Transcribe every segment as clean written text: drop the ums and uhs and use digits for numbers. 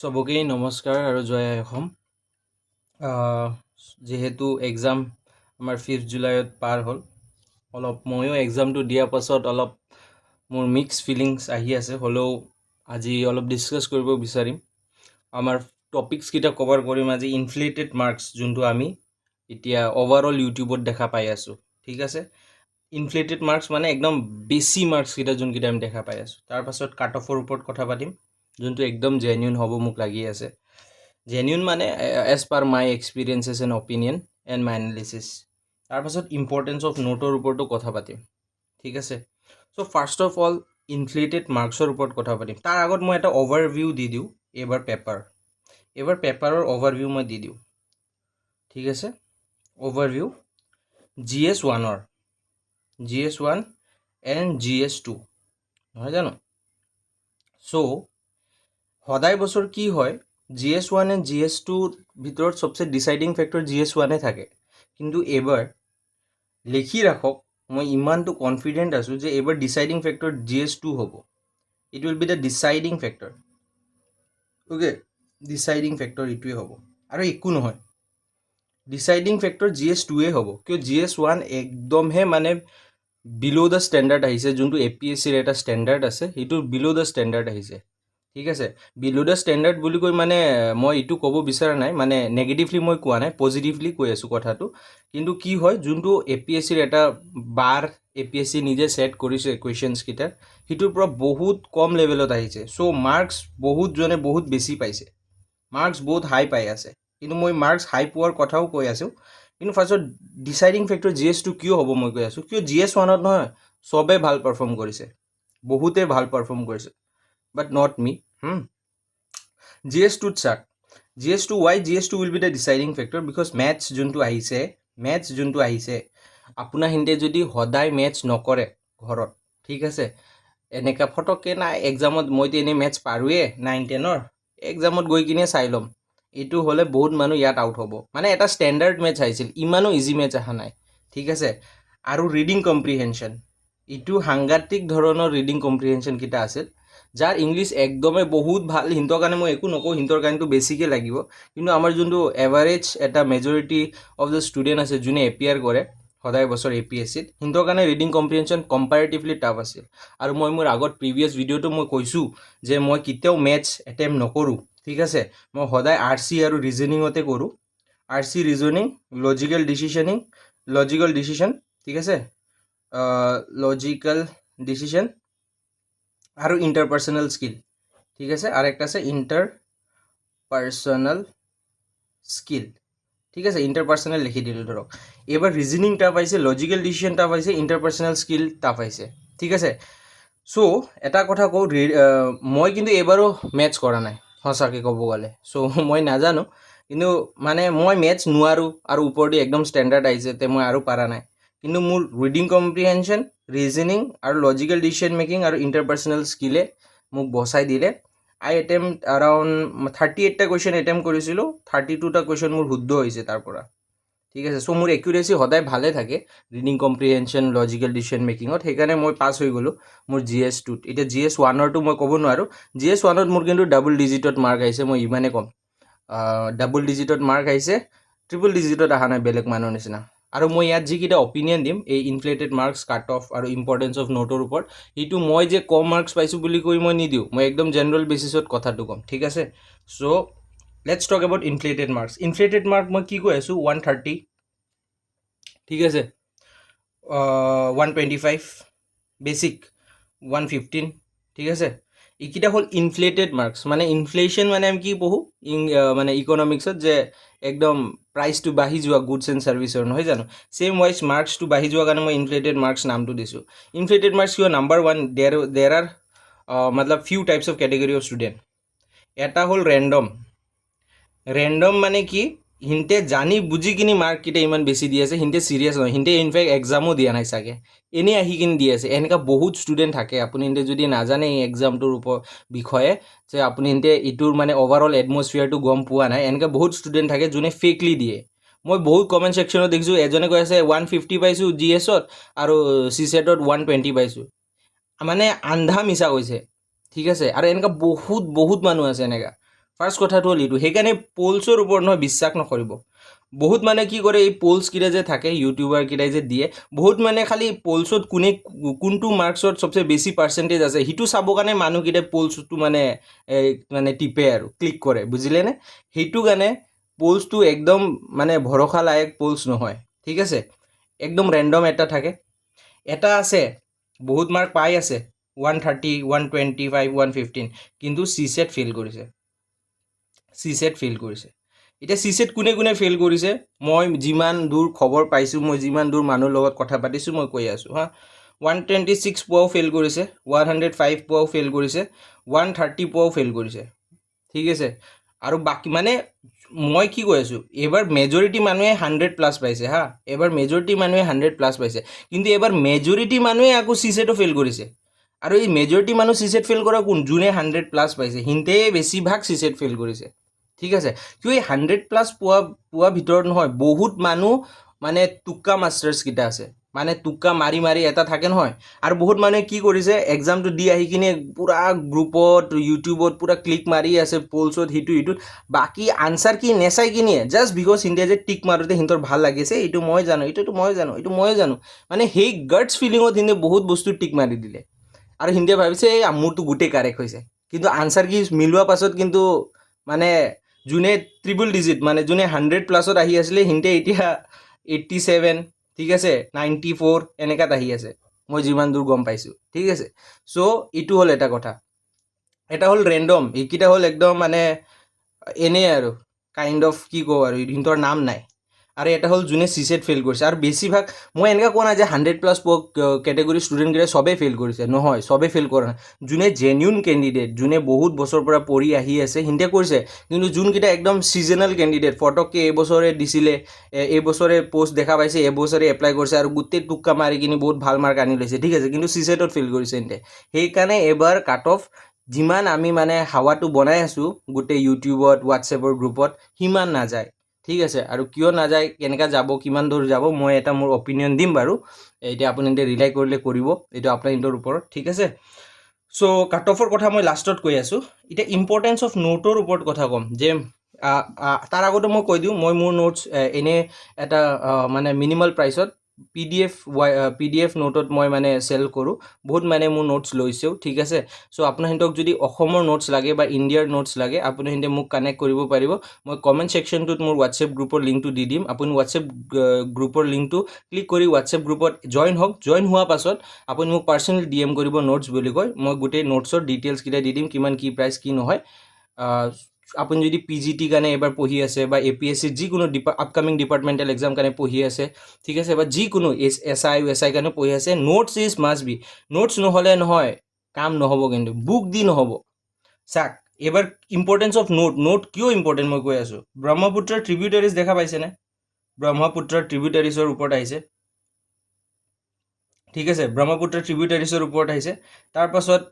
চবকেই নমস্কাৰ আৰু জয় আই অসম। যিহেতু এক্সাম আমাৰ 5 জুলাইত পাৰ হ'ল, অলপ ময়ো এক্সামটো দিয়াৰ পাছত অলপ মোৰ মিক্স ফিলিংছ আহি আছে। হ'লেও আজি অলপ ডিছকাছ কৰিব বিচাৰিম। আমাৰ টপিকছকেইটা কভাৰ কৰিম আজি। ইনফ্লেটেড মাৰ্কছ, যোনটো আমি এতিয়া অভাৰঅল ইউটিউবত দেখা পাই আছোঁ, ঠিক আছে। ইনফ্লেটেড মাৰ্কছ মানে একদম বেছি মাৰ্কছকেইটা যোনকেইটা আমি দেখা পাই আছোঁ। তাৰপাছত কাট অফৰ ওপৰত কথা পাতিম, যোনটো একদম জেনুইন হ'ব মোক লাগি আছে। জেনুইন মানে as per my experiences and opinion and my analysis. তাৰপাছত ইম্পৰ্টেঞ্চ অফ নোটৰ ওপৰতো কথা পাতিম, ঠিক আছে। So' first of all inflated মাৰ্কছৰ ওপৰত কথা পাতিম। তাৰ আগত মই এটা অভাৰভিউ দি দিওঁ। এইবাৰ পেপাৰৰ অভাৰভিউ মই দি দিওঁ, ঠিক আছে। অভাৰভিউ GS1 এণ্ড GS2, নহয় জানো? চ' সদায় বছৰ কি হয়, GS1 এণ্ড GS2ৰ ভিতৰত চবচে ডিচাইডিং ফেক্টৰ GS1 থাকে। কিন্তু এইবাৰ লিখি ৰাখক, মই ইমানটো কনফিডেণ্ট আছোঁ যে এইবাৰ ডিচাইডিং ফেক্টৰ GS2 হ'ব। It will be the deciding factor. Okay, deciding factor এইটোৱে হ'ব আৰু একো নহয়। ডিচাইডিং ফেক্টৰ GS2য়ে হ'ব, কিয় GS1 একদমহে মানে বিল' দ্য ষ্টেণ্ডাৰ্ড আহিছে। যোনটো APSCৰ এটা ষ্টেণ্ডাৰ্ড আছে, সেইটো বিল' দ্য ষ্টেণ্ডাৰ্ড আহিছে, ঠিক আছে। বিল' দ্য ষ্টেণ্ডাৰ্ড বুলি কৈ মানে মই এইটো ক'ব বিচৰা নাই, মানে নেগেটিভলি মই কোৱা নাই, পজিটিভলি কৈ আছোঁ কথাটো। কিন্তু কি হয়, যোনটো APSCৰ এটা বাৰ APSC নিজে ছেট কৰিছে কুৱেশ্যনছকেইটা, সেইটোৰ পৰা বহুত কম লেভেলত আহিছে। চ' মাৰ্কছ বহুতজনে বহুত বেছি পাইছে, মাৰ্কছ বহুত হাই পাই আছে। কিন্তু মই মাৰ্কছ হাই পোৱাৰ কথাও কৈ আছোঁ। কিন্তু ফাৰ্ষ্টত ডিচাইডিং ফেক্টৰ GS2 কিয় হ'ব মই কৈ আছোঁ, কিয় GS1ত নহয় চবে ভাল পাৰফৰ্ম কৰিছে, বহুতে ভাল পাৰফৰ্ম কৰিছে, বাট নট মি। GS2ত চাওক, GS2 will be the deciding factor because maths যোনটো আহিছে, আপোনাৰ হিন্দে যদি সদায় মেথছ নকৰে ঘৰত, ঠিক আছে, এনেকুৱা ফটককৈ নাই এক্সামত মইতো এনেই মেথছ পাৰোঁৱে 9-10-ৰ, এক্সামত গৈ কিনে চাই ল'ম, এইটো হ'লে বহুত মানুহ ইয়াত আউট হ'ব। মানে এটা ষ্টেণ্ডাৰ্ড মেথছ আহিছিল, ইমানো ইজি মেথছ অহা নাই, ঠিক আছে। আৰু ৰিডিং কম্প্ৰিহেনশ্যন, এইটো সাংঘাতিক ধৰণৰ ৰিডিং কম্প্ৰিহেনশ্যনকেইটা আছিল। যাৰ ইংলিছ একদমেই বহুত ভাল, সিহঁতৰ কাৰণে মই একো নকওঁ, সিহঁতৰ কাৰণেতো বেছিকৈ লাগিব। কিন্তু আমাৰ যোনটো এভাৰেজ এটা মেজৰিটি অফ দ্য ষ্টুডেণ্ট আছে, যোনে এপিয়াৰ কৰে সদায় বছৰ APSCত, সিহঁতৰ কাৰণে ৰিডিং কম্প্ৰিহেনশ্যন কম্পেৰেটিভলি টাফ আছিল। আৰু মই মোৰ আগত প্ৰিভিয়াছ ভিডিঅ'টো মই কৈছোঁ যে মই কেতিয়াও মেথছ এটেম্প নকৰোঁ, ঠিক আছে। মই সদায় RC আৰু ৰিজনিঙতে কৰোঁ। RC ৰিজনিং, লজিকেল ডিচিশ্যন, ঠিক আছে, লজিকেল ডিচিশ্যন আৰু ইণ্টাৰপাৰ্চনেল স্কিল, ঠিক আছে। আৰু একটা আছে ইণ্টাৰপাৰ্চনেল স্কিল, ঠিক আছে। ইণ্টাৰপাৰ্চনেল লিখি দিলোঁ ধৰক। এইবাৰ ৰিজনিং টাফ আহিছে, লজিকেল ডিচিশ্যন টাফ আহিছে, ইণ্টাৰপাৰ্চনেল স্কিল টাফ আহিছে, ঠিক আছে। চ' এটা কথা কওঁ, মই কিন্তু এইবাৰো মেথছ কৰা নাই সঁচাকৈ ক'ব গ'লে। চ' মই নাজানো, কিন্তু মানে মই মেথছ নোৱাৰোঁ আৰু ওপৰদি একদম ষ্টেণ্ডাৰ্ড আহিছে, তে মই আৰু পাৰা নাই। কিন্তু মোৰ ৰিডিং কম্প্ৰিহেনশ্যন, ৰিজনিং আৰু লজিকেল ডিচিশ্যন মেকিং আৰু ইণ্টাৰপাৰ্চনেল স্কিলে মোক বচাই দিলে। আই এটেম্প এৰাউণ্ড 38টা কুৱেশ্যন এটেম্প কৰিছিলোঁ, 32টা কুৱেশ্যন মোৰ শুদ্ধ হৈছে তাৰ পৰা, ঠিক আছে। চ' মোৰ একুৰেচি সদায় ভালে থাকে ৰিডিং কম্প্ৰিহেনশ্যন, লজিকেল ডিচিশ্যন মেকিঙত, সেইকাৰণে মই পাছ হৈ গ'লোঁ মোৰ GS2ত। এতিয়া GS1ৰটো মই ক'ব নোৱাৰোঁ। GS1ত মোৰ কিন্তু ডাবল ডিজিটত মাৰ্ক আহিছে, মই ইমানেই ক'ম। ডাবল ডিজিটত মাৰ্ক আহিছে, ট্ৰিপল ডিজিটত অহা নাই বেলেগ মানুহৰ নিচিনা। আৰু মই ইয়াত যিকেইটা অপিনিয়ন দিম এই ইনফ্লেটেড মাৰ্কছ, কাট অফ আৰু ইম্পৰ্টেঞ্চ অফ নোটৰ ওপৰত, সেইটো মই যে কম মাৰ্কছ পাইছোঁ বুলি কৈ মই নিদিওঁ, মই একদম জেনেৰেল বেচিছত কথাটো ক'ম, ঠিক আছে। So' let's talk about inflated marks. Inflated mark মই কি কৈ আছোঁ, 130, ঠিক আছে, 125 বেচিক, 115, ঠিক আছে। এইকেইটা হ'ল ইনফ্লেটেড মাৰ্কছ। মানে ইনফ্লেশ্যন মানে আমি কি পঢ়োঁ মানে ইকনমিক্সত, যে একদম প্ৰাইচটো বাঢ়ি যোৱা গুডছ এণ্ড ছাৰ্ভিচৰ, নহয় জানো? ছেইম ৱাইজ মাৰ্কছটো বাঢ়ি যোৱাৰ কাৰণে মই ইনফ্লেটেড মাৰ্কছ নামটো দিছোঁ। ইনফ্লেটেড মাৰ্কছ কিয়? নাম্বাৰ 1, দেৰ আৰ মতলব few types of category of student. এটা হ'ল ৰেণ্ডম মানে কি, সিহঁতে জানি বুজি কিনি মাৰ্ককেইটা ইমান বেছি দি আছে, সিহঁতে চিৰিয়াছ নহয়, সিহঁতে ইনফেক্ট এক্সামো দিয়া নাই চাগে, এনেই আহি কিনি দি আছে। এনেকুৱা বহুত ষ্টুডেণ্ট থাকে, আপুনি সিহঁতে যদি নাজানে এই এক্সামটোৰ বিষয়ে, যে আপুনি সিহঁতে এইটোৰ মানে অভাৰঅল এটমছফিয়াৰটো গম পোৱা নাই, এনেকুৱা বহুত ষ্টুডেণ্ট থাকে যোনে ফেকলি দিয়ে। মই বহুত কমেণ্ট ছেকশ্যনত দেখিছোঁ, এজনে কৈ আছে 150 পাইছোঁ GSত আৰু CSATত 120 পাইছোঁ, মানে আন্ধা মিছা কৈছে, ঠিক আছে। আৰু এনেকুৱা বহুত মানুহ আছে এনেকুৱা। ফাৰ্ষ্ট কথাটো হ'ল এইটো, সেইকাৰণে পলছৰ ওপৰত নহয় বিশ্বাস নকৰিব। বহুত মানে কি কৰে, এই পলছকেইটা যে থাকে ইউটিউবাৰকেইটাই যে দিয়ে, বহুত মানে খালি পলছত কোনটো মাৰ্কছত চবচে বেছি পাৰ্চেণ্টেজ আছে সেইটো চাবৰ কাৰণে মানুহকেইটাই পলছটো মানে টিপে আৰু ক্লিক কৰে, বুজিলেনে? সেইটো কাৰণে পলছটো একদম মানে ভৰসা লায়ক পলছ নহয়, ঠিক আছে? একদম ৰেণ্ডম এটা থাকে, এটা আছে বহুত মাৰ্ক পাই আছে 130, 125, 115, কিন্তু CSET ফেইল কৰিছে। CSET ফেইল কৰিছে। এতিয়া CSET কোনে কোনে ফেইল কৰিছে, মই যিমান দূৰ খবৰ পাইছোঁ, মই যিমান দূৰ মানুহৰ লগত কথা পাতিছোঁ, মই কৈ আছোঁ হা। 126 পোৱাও ফেইল কৰিছে, 105 পোৱাও ফেইল কৰিছে, 130 পোৱাও ফেইল কৰিছে, ঠিক আছে? আৰু বাকী মানে মই কি কৈ আছোঁ, এইবাৰ মেজৰিটি মানুহে 100+ পাইছে হা, এইবাৰ মেজৰিটি মানুহে 100+ পাইছে, কিন্তু এইবাৰ মেজৰিটি মানুহে আকৌ CSETও ফেইল কৰিছে। আৰু এই মেজৰিটি মানুহ CSET ফেইল কৰা কোন, যোনে 100+ পাইছে, সিহঁতে বেছিভাগ CSET ফেইল কৰিছে, ঠিক আছে? কিয় এই 100+ পোৱা ভিতৰত নহয়, বহুত মানুহ মানে টোক্কা মাষ্টাৰ্ছকেইটা আছে, মানে টোক্কা মাৰি মাৰি এটা থাকে নহয়। আৰু বহুত মানুহে কি কৰিছে, এক্সামটো দি আহি কিনে পূৰা গ্ৰুপত ইউটিউবত পূৰা ক্লিক মাৰি আছে পলছত সিটোত, বাকী আনচাৰ কি নেচাই কিনিয়ে, জাষ্ট বিকজ সিহঁতে যে টিক মাৰোঁতে সিহঁতৰ ভাল লাগিছে, এইটো মই জানো, এইটো মই জানো, মানে সেই গাৰ্ডছ ফিলিঙত সিহঁতে বহুত বস্তু টিক মাৰি দিলে। আৰু সিহঁতে ভাবিছে এই মোৰতো গোটেই কাৰেক্ট হৈছে, কিন্তু আনচাৰ কি মিলোৱা পাছত কিন্তু মানে যোনে ট্ৰিপল ডিজিট, মানে যোনে 100+ আহি আছিলে, সিহঁতে এতিয়া 87, ঠিক আছে, 94 এনেকাত আহি আছে, মই যিমান দূৰ গম পাইছোঁ, ঠিক আছে? চ' এইটো হ'ল এটা কথা। এটা হ'ল ৰেণ্ডম, এইকেইটা হ'ল একদম মানে এনেই আৰু কাইণ্ড অফ কি কওঁ আৰু সিহঁতৰ নাম নাই। আৰু এটা হ'ল যোনে CSET ফেইল কৰিছে। আৰু বেছিভাগ মই এনেকুৱা কোৱা নাই যে 100+ কেটেগৰী ষ্টুডেণ্টকেইটাই চবেই ফেইল কৰিছে, নহয়, চবেই ফেইল কৰা নাই। যোনে জেনিউন কেণ্ডিডেট, যোনে বহুত বছৰৰ পৰা পঢ়ি আহি আছে, সিহঁতে কৰিছে। কিন্তু যোনকেইটা একদম ছিজনেল কেণ্ডিডেট, ফটককৈ এইবছৰে দিছিলে, এইবছৰে পষ্ট দেখা পাইছে, এইবছৰে এপ্লাই কৰিছে আৰু গোটেই টোক্কা মাৰি কিনি বহুত ভাল মাৰ্ক আনি লৈছে, ঠিক আছে, কিন্তু CSETত ফেইল কৰিছে সিহঁতে। সেইকাৰণে এইবাৰ কাট অফ যিমান আমি মানে হাৱাটো বনাই আছোঁ গোটেই ইউটিউবত, হোৱাটছএপৰ গ্ৰুপত, সিমান নাযায়, ঠিক আছে? আৰু কিয় নাযায়, কেনেকৈ যাব, কিমান দূৰ যাব, মই এটা মোৰ অপিনিয়ন দিম বাৰু। এতিয়া আপুনি ৰিলাই কৰিলে কৰিব, এইটো আপোনাৰ ওপৰত, ঠিক আছে? চ' কাট অফৰ কথা মই লাষ্টত কৈ আছোঁ। এতিয়া ইম্পৰ্টেঞ্চ অফ নোটৰ ওপৰত কথা ক'ম, যে তাৰ আগতে মই কৈ দিওঁ, মই মোৰ নোটছ এনে এটা মানে মিনিমাল প্ৰাইচত PDF নোটত মই মানে চেল কৰোঁ, বহুত মানে মোৰ নোটছ লৈছেও, ঠিক আছে? চ' আপোনাৰহঁতক যদি অসমৰ নোটছ লাগে বা ইণ্ডিয়াৰ নোটছ লাগে, আপোনাৰহঁতে মোক কানেক্ট কৰিব পাৰিব। মই কমেণ্ট ছেকশ্যনটোত মোৰ হোৱাটছএপ গ্ৰুপৰ লিংকটো দি দিম, আপুনি হোৱাটছএপ গ্ৰুপৰ লিংকটো ক্লিক কৰি হোৱাটছএপ গ্ৰুপত জইন হওক, জইন হোৱাৰ পাছত আপুনি মোক পাৰ্চনেল DM কৰিব, নোটছ বুলি কয়, মই গোটেই নোটছৰ ডিটেইলছকেইটা দি দিম, কিমান কি প্ৰাইচ কি নহয়। আপুনি যদি PGT কাৰণে এবাৰ পঢ়ি আছে বা APSC যিকোনো আপকামিং ডিপাৰ্টমেণ্টেল এক্সাম কাৰণে পঢ়ি আছে, ঠিক আছে, বা যিকোনো SI USI কাৰণে পঢ়ি আছে, notes is must B. Notes নহ'লে নহয়, কাম নহ'ব, কিন্তু বুক দি নহ'ব। চাওক, এবাৰ ইম্পৰ্টেঞ্চ অফ নোট কিয় ইম্পৰ্টেণ্ট মই কৈ আছোঁ। ব্ৰহ্মপুত্ৰৰ ট্ৰিবিউটাৰিজ দেখা পাইছেনে? ব্ৰহ্মপুত্ৰৰ ট্ৰিবিউটাৰিজৰ ওপৰত আহিছে, ঠিক আছে, ব্ৰহ্মপুত্ৰৰ ট্ৰিবিউটাৰিজৰ ওপৰত আহিছে। তাৰপাছত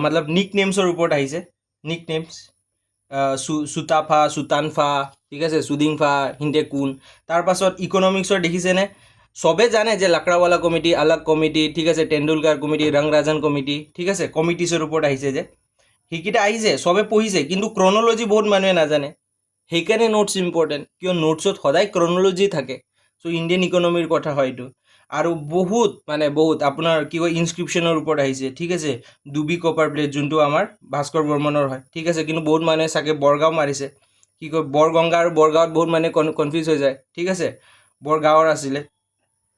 মতলব নিক নেমছৰ ওপৰত আহিছে, নিক নেমছ, চুতাফা, চুতানফা, ঠিক আছে, চুদিংফা, সিহঁতে কোন। তাৰপাছত ইকনমিক্সৰ দেখিছেনে? চবে জানে যে লাকৰাৱালা কমিটি, আলাগ কমিটি, ঠিক আছে, টেণ্ডুলকাৰ কমিটি, ৰংৰাজন কমিটি, ঠিক আছে, কমিটিছৰ ওপৰত আহিছে যে, সেইকেইটা আহিছে, চবে পঢ়িছে, কিন্তু ক্ৰন'লজি বহুত মানুহে নাজানে। সেইকাৰণে নোটছ ইম্পৰ্টেণ্ট, কিয় নোটছত সদায় ক্ৰন'লজি থাকে। চ' ইণ্ডিয়ান ইকনমিৰ কথা হয় এইটো। আৰু বহুত আপোনাৰ কি কয়, ইনস্ক্ৰিপশ্যনৰ ওপৰত আহিছে, ঠিক আছে, ডুবি কপাৰ প্লেট, যোনটো আমাৰ ভাস্কৰ বৰ্মনৰ হয়, ঠিক আছে, কিন্তু বহুত মানুহে চাগে বৰগাঁও মাৰিছে, কি কয়, বৰগংগা আৰু বৰগাঁৱত বহুত মানুহে কনফিউজ হৈ যায়, ঠিক আছে, বৰগাঁৱৰ আছিলে,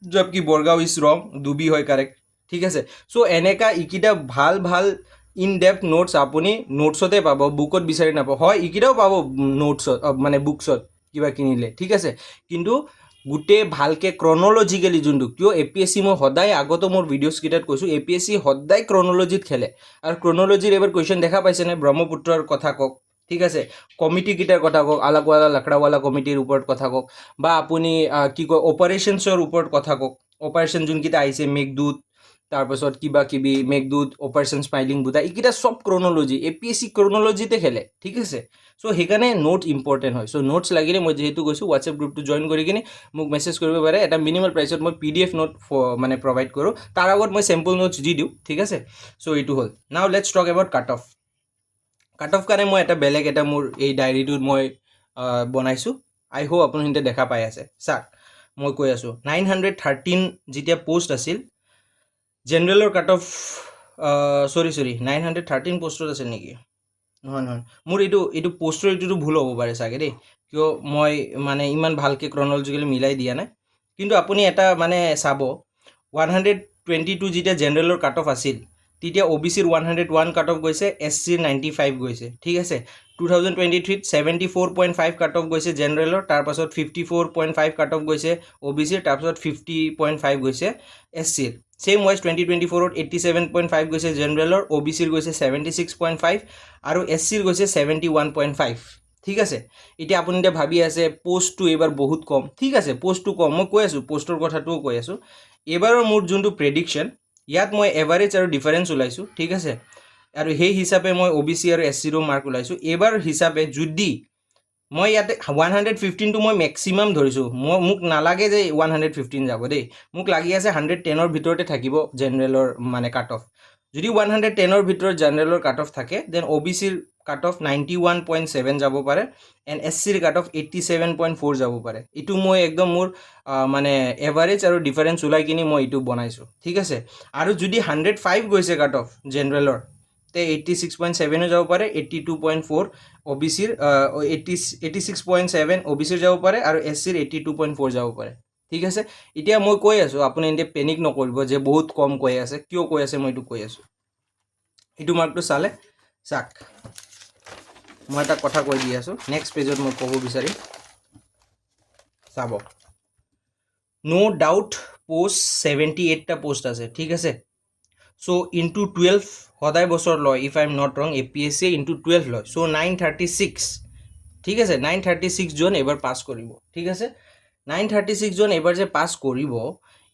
জব কি বৰগাঁও ইজ ৰং, ডুবি হয় কাৰেক্ট, ঠিক আছে? চ' এনেকা এইকেইটা ভাল ভাল ইন ডেপথ নোটছ আপুনি নোটছতে পাব, বুকত বিচাৰি নাপাব। হয়, এইকেইটাও পাব নোটছত, মানে বুকছত কিবা কিনিলে, ঠিক আছে, কিন্তু গোটেই ভালকৈ ক্ৰন'লজিকেলি যোনটো, কিয় APSC মই সদায় আগতো মোৰ ভিডিঅ'ছকেইটাত কৈছোঁ, APSC সদায় ক্ৰন'লজিত খেলে। আৰু ক্ৰন'লজিৰ এবাৰ কুৱেশ্যন দেখা পাইছেনে? ব্ৰহ্মপুত্ৰৰ কথা কওক, ঠিক আছে, কমিটিকেইটাৰ কথা কওক, আলাগৱালা লাকৰাৱালা কমিটিৰ ওপৰত কথা কওক, বা আপুনি কি কয়, অপাৰেশ্যনছৰ ওপৰত কথা কওক, অপাৰেশ্যন যোনকেইটা আহিছে, মেঘদূত, তাৰপাছত কিবা কিবি, মেঘদূত, অপাৰেশ্যন স্মাইলিং বুটা, এইকেইটা চব ক্ৰন'লজি, APSC ক্ৰন'লজিতে খেলে, ঠিক আছে? চ' সেইকাৰণে নোট ইম্পৰ্টেণ্ট হয়। চ' নোটছ লাগিলে মই যিহেতু কৈছোঁ, হোৱাটছএপ গ্ৰুপটো জইন কৰি কিনে মোক মেছেজ কৰিব পাৰে। এটা মিনিমাল প্ৰাইচত মই PDF নোট মানে প্ৰভাইড কৰোঁ, তাৰ আগত মই চেম্পল নোটছ দি দিওঁ, ঠিক আছে? চ' এইটো হ'ল। নাও let's talk about cut off. Cut off কাৰণে মই এটা বেলেগ এটা মোৰ এই ডায়েৰীটোত মই বনাইছোঁ। আই হোপ আপুনি দেখা পাই আছে। চাওক মই কৈ আছোঁ 913 যেতিয়া পোষ্ট আছিল জেনেৰেলৰ কাট অফ চৰি 913 পোষ্টত আছিল নেকি? নহয় মোৰ এইটো পোষ্টৰ এইটোতো ভুল হ'ব পাৰে চাগে দেই, কিয় মই মানে ইমান ভালকৈ ক্ৰনলজিকেলি মিলাই দিয়া নাই। কিন্তু আপুনি এটা মানে চাব 122 যেতিয়া জেনেৰেলৰ কাট অফ আছিল তেতিয়া OBCৰ 101 কাট অফ গৈছে, SCৰ 95 গৈছে, ঠিক আছে। 2023ত 74.5 কাট অফ গৈছে জেনেৰেলৰ, তাৰপাছত 54.5 কাট অফ গৈছে OBCৰ, তাৰপাছত 50.5 গৈছে SCৰ। ছেইম ৱাইজ 2024ত 87.5 গৈছে জেনেৰেলৰ, OBCৰ গৈছে 76.5 আৰু SCৰ গৈছে 71.5, ঠিক আছে। এতিয়া আপুনি এতিয়া ভাবি আছে পোষ্টটো এইবাৰ বহুত কম, ঠিক আছে পোষ্টটো কম, মই কৈ আছোঁ পোষ্টৰ কথাটোও কৈ আছোঁ। এইবাৰৰ মোৰ যোনটো প্ৰেডিকশ্যন ইয়াত মই এভাৰেজ আৰু ডিফাৰেঞ্চ ওলাইছোঁ, ঠিক আছে। আৰু সেই হিচাপে মই OBC আৰু SCৰো মাৰ্ক ওলাইছোঁ। এইবাৰ হিচাপে যদি মই ইয়াতে 115টো মই মেক্সিমাম ধৰিছোঁ, মোক নালাগে যে 115 যাব দেই, মোক লাগি আছে 110ৰ ভিতৰতে থাকিব জেনেৰেলৰ মানে কাট অফ। যদি 110ৰ ভিতৰত জেনেৰেলৰ কাট অফ থাকে দেন OBCৰ কাট অফ 91.7 যাব পাৰে এণ্ড SCৰ কাট অফ 87.4 যাব পাৰে। এইটো মই একদম মোৰ মানে এভাৰেজ আৰু ডিফাৰেঞ্চ ওলাই কিনি মই এইটো বনাইছোঁ, ঠিক আছে। আৰু যদি 105 গৈছে কাট অফ জেনেৰেলৰ তে 86.7 যাব পাৰে, 82.4 OBCৰ 86.7 OBCৰ যাব পাৰে আৰু SCৰ 82.4 যাব পাৰে, ঠিক আছে। এতিয়া মই কৈ আছোঁ আপুনি এতিয়া পেনিক নকৰিব যে বহুত কম কৈ আছে, কিয় কৈ আছে মই এইটো কৈ আছোঁ। এইটো মাৰ্কটো চালে চাওক মই এটা কথা কৈ দি আছোঁ, নেক্সট পেজত মই ক'ব বিচাৰিম চাব। নো ডাউট পোষ্ট 78টা পোষ্ট আছে, ঠিক আছে। চ' ইনটু 12 সদায় বছৰ লয়, ইফ আই এম নট ৰং APSC ইনটু 12 লয়, চ' 936, ঠিক আছে। 936 জন এইবাৰ পাছ কৰিব, ঠিক আছে। 936 জন এইবাৰ যে পাছ কৰিব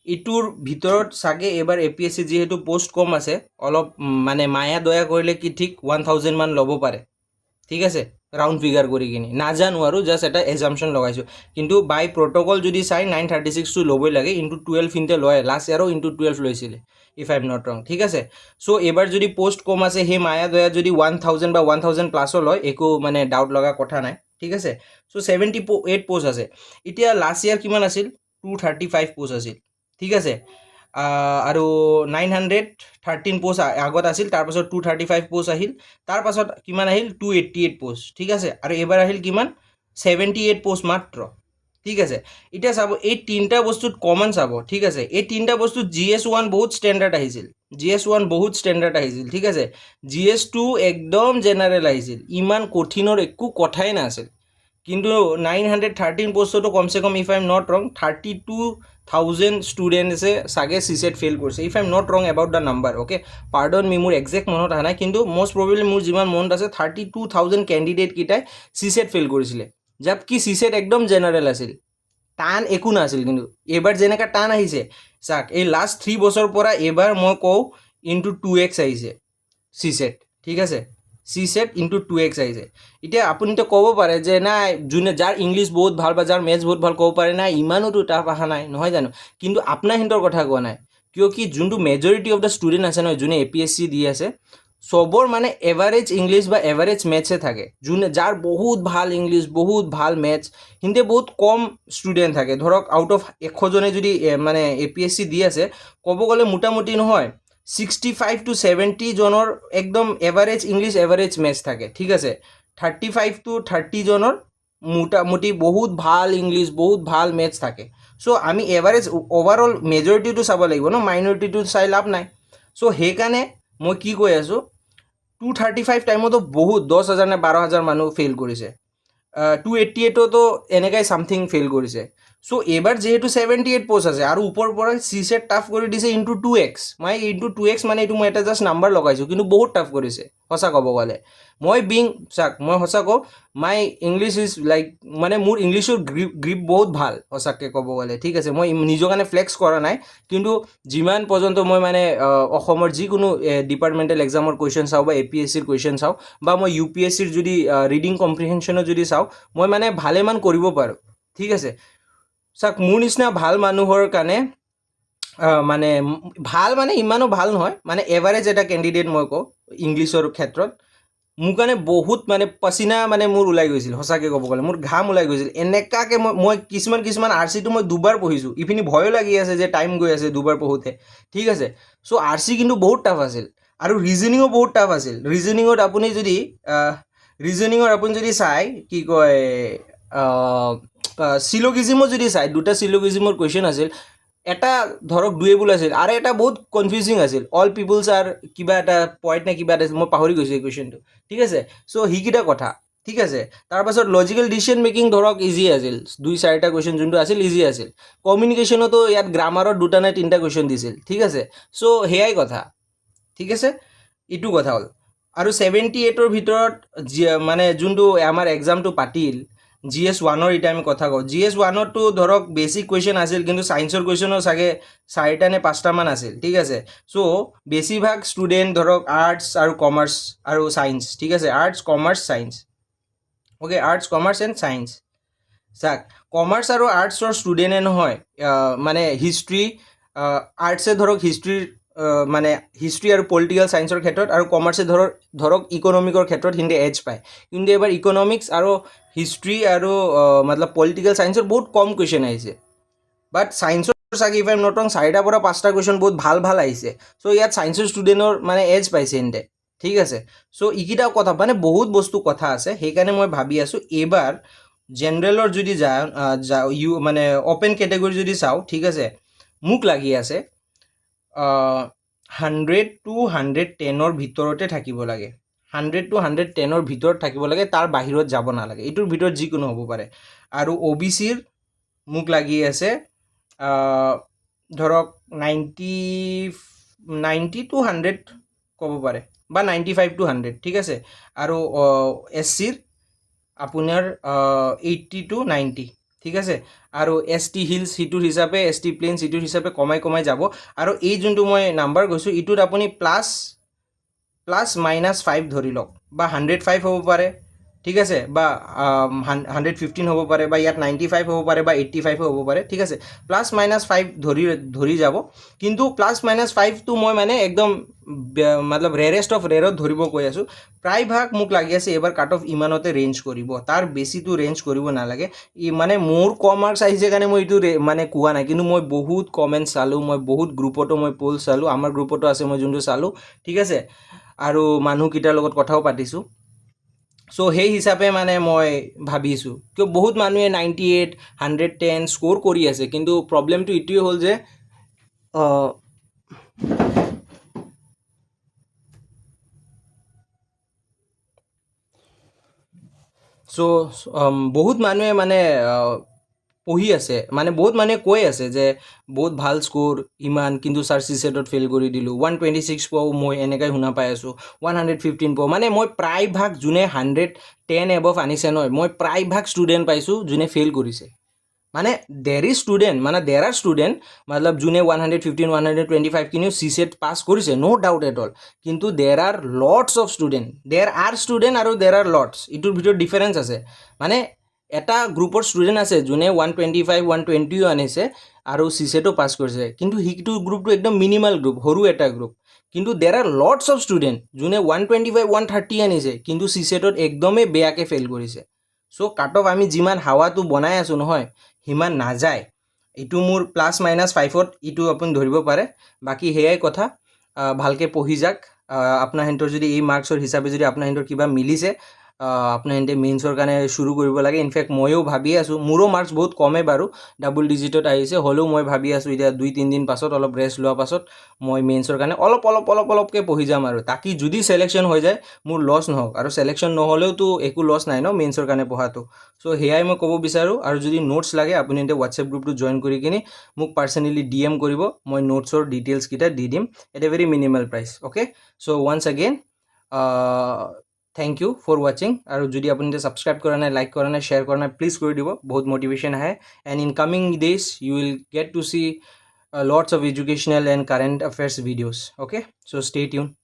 এইটোৰ ভিতৰত চাগে এইবাৰ APSC যিহেতু পোষ্ট কম আছে অলপ মানে মায়া দয়া কৰিলে কি ঠিক 1000 মান ল'ব পাৰে, ঠিক আছে, ৰাউণ্ড ফিগাৰ কৰি কিনি নাজানো আৰু জাষ্ট এটা এজাম্পশ্যন লগাইছোঁ। কিন্তু বাই প্ৰট'কল যদি চাই 936টো ল'বই লাগে, ইনটু 12 ইনতে লয়, লাষ্ট ইয়াৰো ইনটু 12 লৈছিলে ইফ আই এম নট ৰং, ঠিক আছে। চ' এইবাৰ যদি পোষ্ট কম আছে সেই মায়া দয়া যদি 1000 বা 1000 প্লাছো লয় একো মানে ডাউট লগা কথা নাই, ঠিক আছে। চ' 78 পোষ্ট আছে। এতিয়া লাষ্ট ইয়াৰ কিমান আছিল 235 পোষ্ট আছিল, ঠিক আছে। আৰু 913 পোষ্ট আগত আছিল, তাৰপাছত 235 পোষ্ট আহিল, তাৰপাছত কিমান আহিল 288 পোষ্ট, ঠিক আছে। আৰু এইবাৰ আহিল কিমান 78 পোষ্ট মাত্ৰ, ঠিক আছে। এতিয়া চাব এই তিনিটা বস্তুত কমন চাব, ঠিক আছে। এই তিনিটা বস্তুত GS1 বহুত ষ্টেণ্ডাৰ্ড আহিছিল, GS1 বহুত ষ্টেণ্ডাৰ্ড আহিছিল, ঠিক আছে। GS2 একদম জেনেৰেল আহিছিল, ইমান কঠিনৰ একো কথাই নাছিল। কিন্তু 913 পোষ্টতো কমচে কম ইফ আই এম নট ৰং 32,000 ষ্টুডেণ্টছে চাগে CSET ফেইল কৰিছে, ইফ আই এম নট ৰং এবাউট দ্য নাম্বাৰ, অ'কে পাৰ্ডন মি, মোৰ একজেক্ট মনত অহা নাই, কিন্তু মষ্ট প্ৰবেবলি মোৰ যিমান মনত আছে 32,000 কেণ্ডিডেটকেইটাই CSET ফেইল কৰিছিলে, যাত কি CSET একদম জেনেৰেল আছিল, টান একো নাছিল। কিন্তু এইবাৰ যেনেকৈ টান আহিছে চাওক, এই লাষ্ট 3 বছৰৰ পৰা এইবাৰ মই কওঁ ইনটু 2x আহিছে CSET, ঠিক আছে। CSET ইনটু 2x আহিছে। এতিয়া আপুনিতো ক'ব পাৰে যে নাই যোনে যাৰ ইংলিছ বহুত ভাল বা যাৰ মেথছ বহুত ভাল ক'ব পাৰে নাই ইমানোতো টাফ অহা নাই, নহয় জানো। কিন্তু আপোনাৰ সিহঁতৰ কথা কোৱা নাই, কিয় কি যোনটো মেজৰিটি অফ দ্য ষ্টুডেণ্ট আছে নহয় যোনে APSC দি আছে চবৰ মানে এভাৰেজ ইংলিছ বা এভাৰেজ মেথছে থাকে। যাৰ বহুত ভাল ইংলিছ বহুত ভাল মেথছ সিহঁতে বহুত কম ষ্টুডেণ্ট থাকে। ধৰক আউট অফ 100জনে যদি মানে APSC দি আছে ক'ব গ'লে মোটামুটি নহয় 65 to 70 জনৰ একদম এভাৰেজ ইংলিছ এভাৰেজ মেথছ থাকে, ঠিক আছে। 35 to 30 জনৰ মোটামুটি বহুত ভাল ইংলিছ বহুত ভাল মেথছ থাকে। চ' আমি এভাৰেজ অভাৰঅল মেজৰিটিটো চাব লাগিব ন, মাইনৰিটিটো চাই লাভ নাই। চ' সেইকাৰণে মই কি কৈ আছোঁ 235 টাইমতো বহুত 10,000 নে 12,000 মানুহ ফেইল কৰিছে, 288তো এনেকাই ছামথিং ফেইল কৰিছে। চ' এইবাৰ যিহেতু 78 পোষ্ট আছে আৰু ওপৰৰ পৰা CSET টাফ কৰি দিছে ইনটু 2x, মই ইনটু 2x মানে এইটো মই এটা জাষ্ট নাম্বাৰ লগাইছোঁ, কিন্তু বহুত টাফ কৰিছে সঁচা ক'ব গ'লে। মই মই সঁচা কওঁ মাই ইংলিছ ইজ লাইক মানে মোৰ ইংলিছৰ গ্ৰিপ বহুত ভাল সঁচাকৈ ক'ব গ'লে, ঠিক আছে। মই নিজৰ কাৰণে ফ্লেক্স কৰা নাই, কিন্তু যিমান পৰ্যন্ত মই মানে অসমৰ যিকোনো ডিপাৰ্টমেণ্টেল এক্সামৰ কুৱেশ্যন চাওঁ বা APSCৰ কুৱেশ্যন চাওঁ বা মই UPSCৰ যদি ৰিডিং কম্প্ৰিহেনশ্যনৰ যদি চাওঁ মই মানে ভালেমান কৰিব পাৰোঁ, ঠিক আছে। চাওক মোৰ নিচিনা ভাল মানুহৰ কাৰণে মানে ভাল মানে ইমানো ভাল নহয়, মানে এভাৰেজ এটা কেণ্ডিডেট মই কওঁ ইংলিছৰ ক্ষেত্ৰত মোৰ কাৰণে বহুত মানে পচিনা মানে মোৰ ওলাই গৈছিল, সঁচাকৈ ক'ব গ'লে মোৰ ঘাম ওলাই গৈছিল এনেকুৱাকৈ। মই কিছুমান RCটো মই দুবাৰ পঢ়িছোঁ, ইপিনি ভয়ো লাগি আছে যে টাইম গৈ আছে দুবাৰ পঢ়োঁতে, ঠিক আছে। চ' RC কিন্তু বহুত টাফ আছিল আৰু ৰিজনিঙো বহুত টাফ আছিল। ৰিজনিঙত আপুনি যদি চাই কি কয় চিল'গিজিমো যদি চাই, দুটা চিল'গিজিমৰ কুৱেশ্যন আছিল, এটা ধৰক ডুৱেবল আছিল আৰু এটা বহুত কনফিউজিং আছিল, অল পিপুলছ আৰ কিবা এটা পইণ্ট নে কিবা এটা আছিল, মই পাহৰি গৈছোঁ এই কুৱেশ্যনটো, ঠিক আছে। চ' সেইকেইটা কথা, ঠিক আছে। তাৰপাছত লজিকেল ডিচিশ্যন মেকিং ধৰক ইজি আছিল, 2-4টা কুৱেশ্যন যোনটো আছিল ইজি আছিল। কমিউনিকেশ্যনতো ইয়াত গ্ৰামাৰত 2টা নে 3টা কুৱেশ্যন দিছিল, ঠিক আছে। চ' সেয়াই কথা, ঠিক আছে। এইটো কথা হ'ল। আৰু 78ৰ ভিতৰত মানে যোনটো আমাৰ এক্সামটো পাতিল GS1ৰ, এতিয়া আমি কথা কওঁ GS1তো ধৰক বেছিক কুৱেশ্যন আছিল, কিন্তু ছায়েন্সৰ কুৱেশ্যনো চাগে 4টা নে 5টামান আছিল, ঠিক আছে। চ' বেছিভাগ ষ্টুডেণ্ট ধৰক আৰ্টছ আৰু কমাৰ্চ আৰু ছায়েন্স, ঠিক আছে, arts commerce science, okay, arts commerce and science. চাওক, কমাৰ্চ আৰু আৰ্টছৰ ষ্টুডেণ্টে নহয় মানে হিষ্ট্ৰী, আৰ্টছে ধৰক হিষ্ট্ৰীৰ মানে হিষ্ট্ৰী আৰু পলিটিকেল ছায়েন্সৰ ক্ষেত্ৰত, আৰু কমাৰ্চে ধৰক ইকনমিকৰ ক্ষেত্ৰত সিহঁতে এজ পায়। কিন্তু এবাৰ ইকনমিক্স আৰু হিষ্ট্ৰী আৰু মতলব পলিটিকেল ছায়েন্সৰ বহুত কম কুৱেশ্যন আহিছে, বাট ছায়েন্সৰ চাগে ইফ আই এম নট ৰং 4টা পৰা 5টা কুৱেশ্যন বহুত ভাল আহিছে। চ' ইয়াত ছায়েন্সৰ ষ্টুডেণ্টৰ মানে এজ পাইছে সিহঁতে, ঠিক আছে। চ' এইকেইটা কথা মানে বহুত বস্তু কথা আছে, সেইকাৰণে মই ভাবি আছোঁ এইবাৰ জেনেৰেলৰ যদি মানে অ'পেন কেটেগৰী যদি চাওঁ, ঠিক আছে, মোক লাগি আছে 100 to 110ৰ ভিতৰতে থাকিব লাগে, 100 to 110ৰ ভিতৰত থাকিব লাগে, তাৰ বাহিৰত যাব নালাগে, এইটোৰ ভিতৰত যিকোনো হ'ব পাৰে। আৰু OBCৰ মোক লাগি আছে ধৰক 90 to 100 ক'ব পাৰে, বা 95 to 100, ঠিক আছে। আৰু SCৰ আপোনাৰ 80 to 90, ঠিক আছে। আৰু ST হিলছ সিটোৰ হিচাপে, ST প্লেন সিটোৰ হিচাপে কমাই যাব। আৰু এই যোনটো মই নাম্বাৰ কৈছোঁ এইটোত আপুনি +-5 ধৰি লওক, বা 105 হ'ব পাৰে, ঠিক আছে, বা 115 হ'ব পাৰে, বা ইয়াত 95 হ'ব পাৰে, বা 85 হ'ব পাৰে, ঠিক আছে। +-5 ধৰি যাব, কিন্তু +-5টো মই মানে একদম মতলব ৰেৰেষ্ট অফ ৰেৰত ধৰিব কৈ আছোঁ। প্ৰায়ভাগ মোক লাগি আছে এইবাৰ কাট অফ ইমানতে ৰেঞ্জ কৰিব, তাৰ বেছিটো ৰেঞ্জ কৰিব নালাগে। মানে মোৰ কম মাৰ্কছ আহিছে কাৰণে মই এইটো মানে কোৱা নাই, কিন্তু মই বহুত কমেণ্ট চালোঁ, মই বহুত গ্ৰুপতো মই পোল চালোঁ, আমাৰ গ্ৰুপতো আছে মই যোনটো চালোঁ, ঠিক আছে। আৰু মানুহকেইটাৰ লগত কথাও পাতিছোঁ। চ' সেই হিচাপে মানে মই ভাবিছোঁ, কিয় বহুত মানুহে 98, 110 স্ক'ৰ কৰি আছে, কিন্তু প্ৰব্লেমটো এইটোৱে হ'ল যে বহুত মানুহে মানে পঢ়ি আছে, মানে বহুত মানুহে কৈ আছে যে বহুত ভাল স্ক'ৰ ইমান, কিন্তু ছাৰ CSETত ফেইল কৰি দিলোঁ, 126 পাওঁ মই এনেকৈ শুনা পাই আছোঁ, 115 পাওঁ। মানে মই প্ৰায়ভাগ যোনে 110 এবভ আনিছে নহয়, মই প্ৰায়ভাগ ষ্টুডেণ্ট পাইছোঁ যোনে ফেইল কৰিছে। মানে দেৰ আৰ ষ্টুডেণ্ট মতলব যোনে 115, 125 কিনিও CSET পাছ কৰিছে, ন' ডাউট এট অল। কিন্তু দেৰ আৰ লটছ অফ ষ্টুডেণ্ট, আৰু দেৰ আৰ লটছ, এইটোৰ ভিতৰত ডিফাৰেঞ্চ আছে। মানে এটা গ্ৰুপৰ ষ্টুডেণ্ট আছে যোনে 125, 120 আনিছে আৰু CSETও পাছ কৰিছে, কিন্তু সেইটো গ্ৰুপটো একদম মিনিমাল গ্ৰুপ, সৰু এটা গ্ৰুপ। কিন্তু দেৰ আৰ লটছ অফ ষ্টুডেণ্ট যোনে 125, 130 আনিছে, কিন্তু CSETত একদমেই বেয়াকৈ ফেইল কৰিছে। চ' কাট অফ আমি যিমান হাৱাটো বনাই আছোঁ নহয়, সিমান নাযায়। এইটো মোৰ +-5ত এইটো আপুনি ধৰিব পাৰে। বাকী সেয়াই কথা, ভালকৈ পঢ়ি যাওক। আপোনাৰ সিহঁতৰ যদি এই মাৰ্কছৰ হিচাপে যদি আপোনাৰ সিহঁতৰ কিবা মিলিছে, আপোনাৰ সিহঁতে মেইনছৰ কাৰণে শুৰু কৰিব লাগে। ইনফেক্ট ময়ো ভাবি আছোঁ, মোৰো মাৰ্কছ বহুত কমেই বাৰু, ডাবল ডিজিটত আহিছে, হ'লেও মই ভাবি আছোঁ এতিয়া 2-3 দিন পাছত অলপ ৰেষ্ট লোৱাৰ পাছত মই মেইনছৰ কাৰণে অলপকৈ পঢ়ি যাম, আৰু তাকি যদি চিলেকশ্যন হৈ যায় মোৰ লছ নহওক, আৰু চিলেকশ্যন নহ'লেওতো একো লছ নাই ন মেইনছৰ কাৰণে পঢ়াটো। চ' সেয়াই মই ক'ব বিচাৰোঁ। আৰু যদি নোটছ লাগে আপুনি এতিয়া হোৱাটছএপ গ্ৰুপটো জইন কৰি কিনি মোক পাৰ্চনেলি DM কৰিব, মই নোটছৰ ডিটেইলছকেইটা দি দিম at a very minimal price, okay. So' once again thank you for ৱাচিং। আৰু যদি আপুনি এতিয়া ছাবস্ক্ৰাইব কৰা নাই, লাইক কৰা নাই, শ্বেয়াৰ কৰা নাই, প্লিজ কৰি দিব, বহুত মটিভেশ্যন আহে। And in coming days you will get to see lots of educational and current affairs videos, okay, so stay tuned.